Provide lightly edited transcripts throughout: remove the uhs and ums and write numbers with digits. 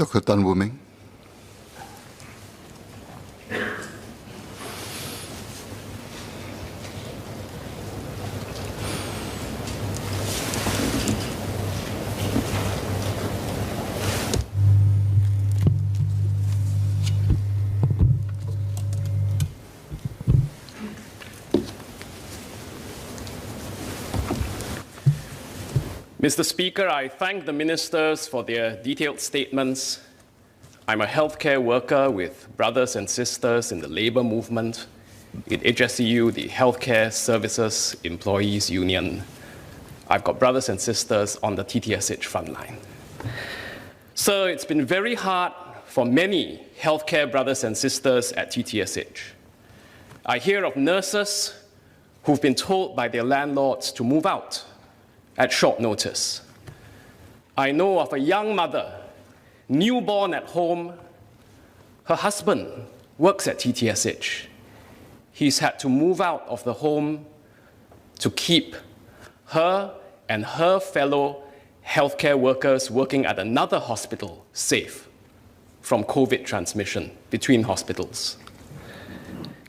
Dr. Tan Wu Meng. Mr. Speaker, I thank the ministers for their detailed statements. I'm a healthcare worker with brothers and sisters in the labor movement, in HSEU, the Healthcare Services Employees Union. I've got brothers and sisters on the TTSH frontline. So it's been very hard for many healthcare brothers and sisters at TTSH. I hear of nurses who've been told by their landlords to move out at short notice. I know of a young mother, newborn at home. Her husband works at TTSH. He's had to move out of the home to keep her and her fellow healthcare workers working at another hospital safe from COVID transmission between hospitals.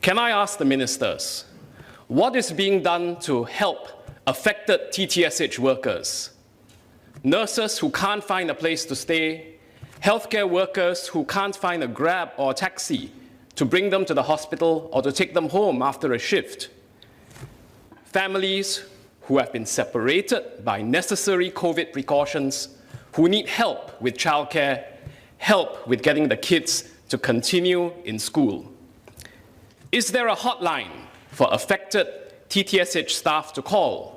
Can I ask the ministers, what is being done to help affected TTSH workers, nurses who can't find a place to stay, healthcare workers who can't find a Grab or a taxi to bring them to the hospital or to take them home after a shift, families who have been separated by necessary COVID precautions, who need help with childcare, help with getting the kids to continue in school. Is there a hotline for affected TTSH staff to call?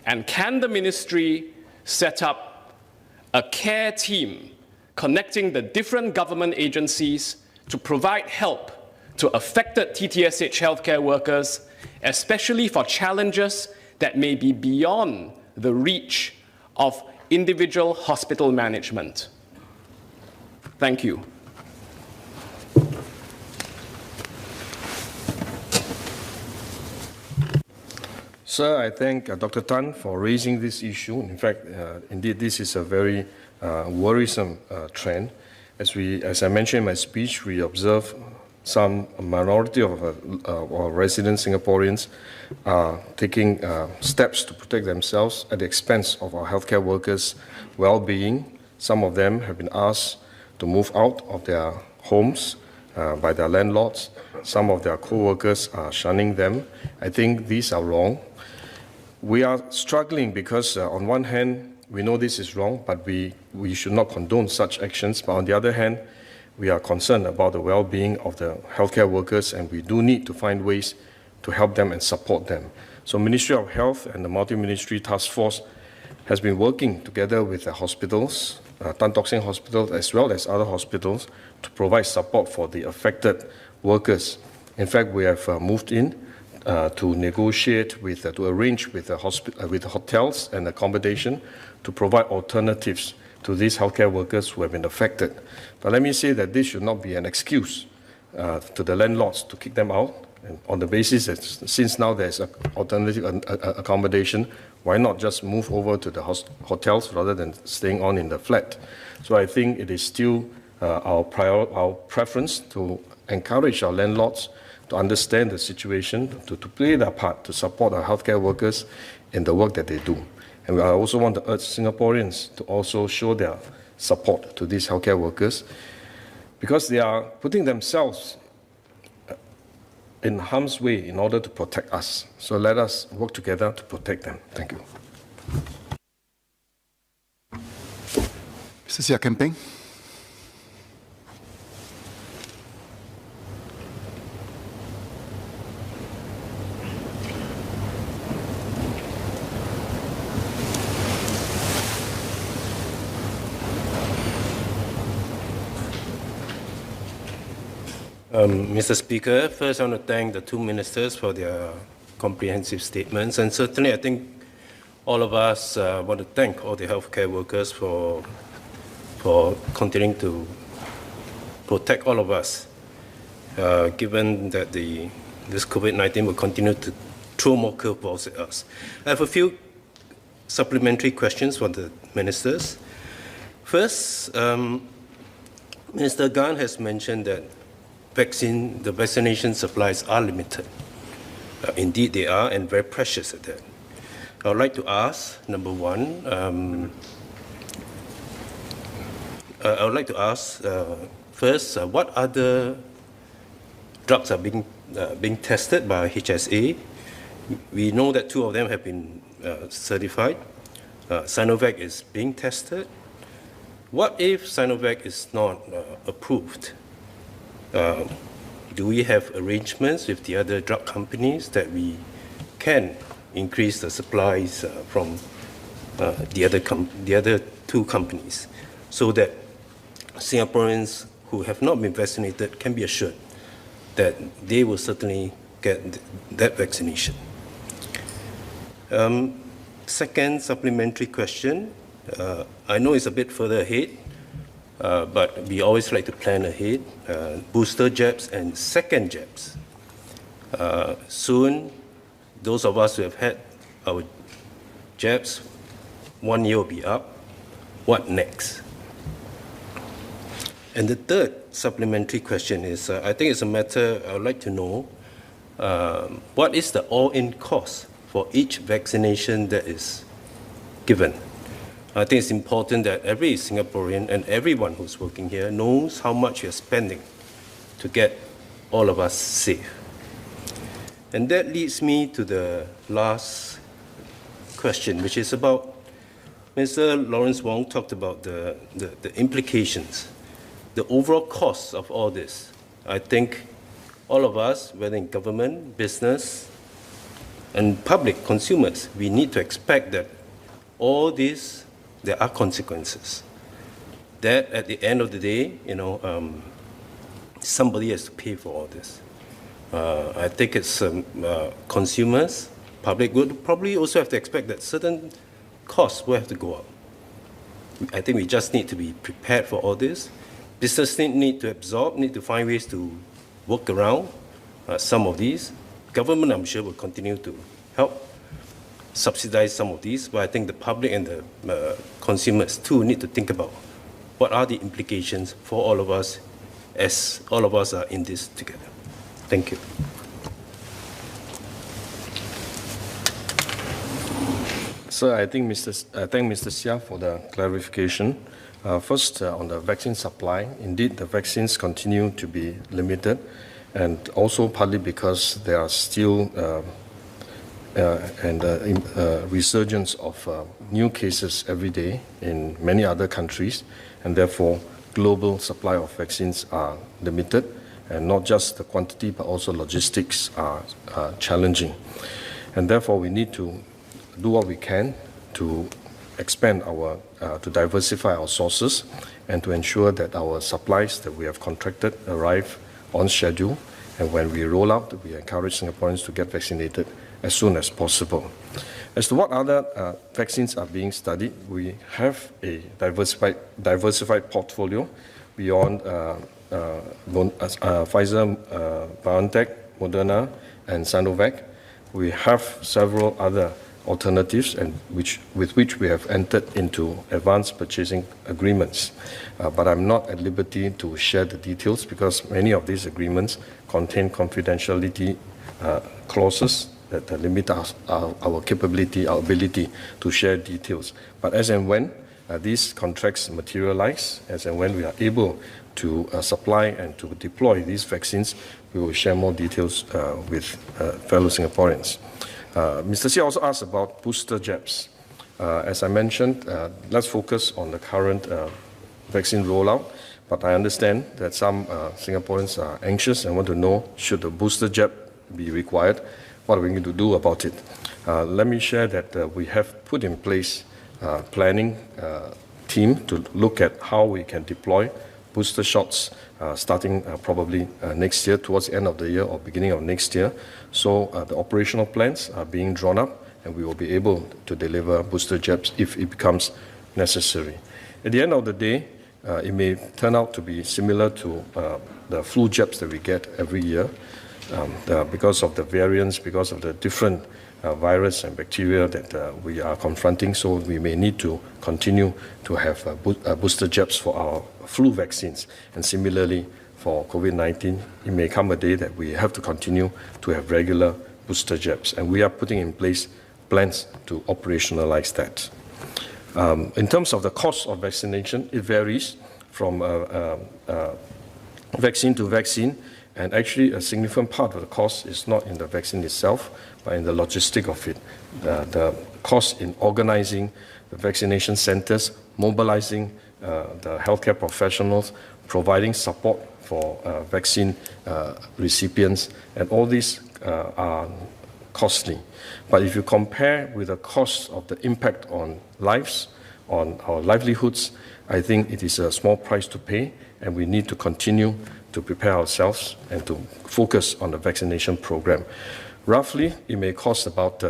And can the ministry set up a care team connecting the different government agencies to provide help to affected TTSH healthcare workers, especially for challenges that may be beyond the reach of individual hospital management? Thank you. Sir, I thank Dr. Tan for raising this issue. In fact, indeed, this is a very worrisome trend. As I mentioned in my speech, we observe some minority of our resident Singaporeans taking steps to protect themselves at the expense of our healthcare workers' well-being. Some of them have been asked to move out of their homes by their landlords. Some of their co-workers are shunning them. I think these are wrong. We are struggling because on one hand, we know this is wrong, but we should not condone such actions. But on the other hand, we are concerned about the well-being of the healthcare workers, and we do need to find ways to help them and support them. So Ministry of Health and the Multi-Ministry Task Force has been working together with the hospitals, Tan Tock Seng Hospital as well as other hospitals, to provide support for the affected workers. In fact, we have moved in to negotiate to arrange with the hotels and accommodation to provide alternatives to these healthcare workers who have been affected. But let me say that this should not be an excuse to the landlords to kick them out. And on the basis that since now there's alternative accommodation, why not just move over to the hotels rather than staying on in the flat? So I think it is still our preference to encourage our landlords to understand the situation, to play their part, to support our healthcare workers in the work that they do. And I also want to urge Singaporeans to also show their support to these healthcare workers because they are putting themselves in harm's way in order to protect us. So let us work together to protect them. Thank you. Mr. Sia Kemping. Mr. Speaker, first I want to thank the two ministers for their comprehensive statements, and certainly I think all of us want to thank all the healthcare workers for continuing to protect all of us, given that this COVID-19 will continue to throw more curveballs at us. I have a few supplementary questions for the ministers. First, Mr. Gan has mentioned that the vaccination supplies are limited. Indeed, they are, and very precious at that. I would like to ask, number one, I would like to ask first, what other drugs are being tested by HSA? We know that 2 of them have been certified. Sinovac is being tested. What if Sinovac is not approved? Do we have arrangements with the other drug companies that we can increase the supplies from the other 2 companies, so that Singaporeans who have not been vaccinated can be assured that they will certainly get that vaccination? Second supplementary question. I know it's a bit further ahead, but we always like to plan ahead. Booster jabs and second jabs. Soon, those of us who have had our jabs, 1 year will be up. What next? And the third supplementary question is, I think it's a matter I would like to know, what is the all-in cost for each vaccination that is given? I think it's important that every Singaporean and everyone who's working here knows how much you're spending to get all of us safe. And that leads me to the last question, which is about, Mr. Lawrence Wong talked about the implications, the overall costs of all this. I think all of us, whether in government, business, and public consumers, we need to expect that all this, there are consequences. That at the end of the day, somebody has to pay for all this. I think it's consumers, public would probably also have to expect that certain costs will have to go up. I think we just need to be prepared for all this. Business need to absorb, need to find ways to work around some of these. Government, I'm sure, will continue to help subsidize some of these, but I think the public and the consumers too need to think about what are the implications for all of us as all of us are in this together. Thank you. Sir, I thank Mr. Seah for the clarification. First, on the vaccine supply, indeed, the vaccines continue to be limited, and also partly because there are still resurgence of new cases every day in many other countries, and therefore global supply of vaccines are limited, and not just the quantity but also logistics are challenging. And therefore we need to do what we can to expand to diversify our sources and to ensure that our supplies that we have contracted arrive on schedule, and when we roll out, we encourage Singaporeans to get vaccinated as soon as possible. As to what other vaccines are being studied, we have a diversified portfolio beyond Pfizer, BioNTech, Moderna, and Sinovac. We have several other alternatives with which we have entered into advanced purchasing agreements. But I'm not at liberty to share the details because many of these agreements contain confidentiality clauses that limit our capability, our ability to share details. But as and when these contracts materialize, as and when we are able to supply and to deploy these vaccines, we will share more details with fellow Singaporeans. Mr. Seah also asked about booster jabs. As I mentioned, let's focus on the current vaccine rollout, but I understand that some Singaporeans are anxious and want to know, should the booster jab be required, what are we going to do about it? Let me share that we have put in place a planning team to look at how we can deploy booster shots starting probably next year, towards the end of the year or beginning of next year. So the operational plans are being drawn up, and we will be able to deliver booster jabs if it becomes necessary. At the end of the day, it may turn out to be similar to the flu jabs that we get every year. Because of the variants, because of the different virus and bacteria that we are confronting, so we may need to continue to have booster jabs for our flu vaccines. And similarly, for COVID-19, it may come a day that we have to continue to have regular booster jabs. And we are putting in place plans to operationalize that. In terms of the cost of vaccination, it varies from vaccine to vaccine. And actually, a significant part of the cost is not in the vaccine itself, but in the logistic of it. The cost in organizing the vaccination centers, mobilizing the healthcare professionals, providing support for vaccine recipients, and all these are costly. But if you compare with the cost of the impact on lives, on our livelihoods, I think it is a small price to pay, and we need to continue to prepare ourselves and to focus on the vaccination program. Roughly, it may cost about,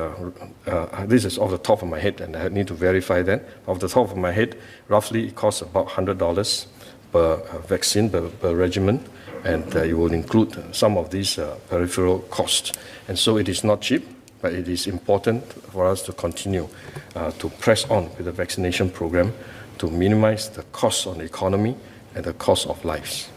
this is off the top of my head, and I need to verify that. Off the top of my head, roughly it costs about $100 per vaccine, per regimen, and it will include some of these peripheral costs. And so it is not cheap, but it is important for us to continue to press on with the vaccination program to minimize the cost on the economy and the cost of lives.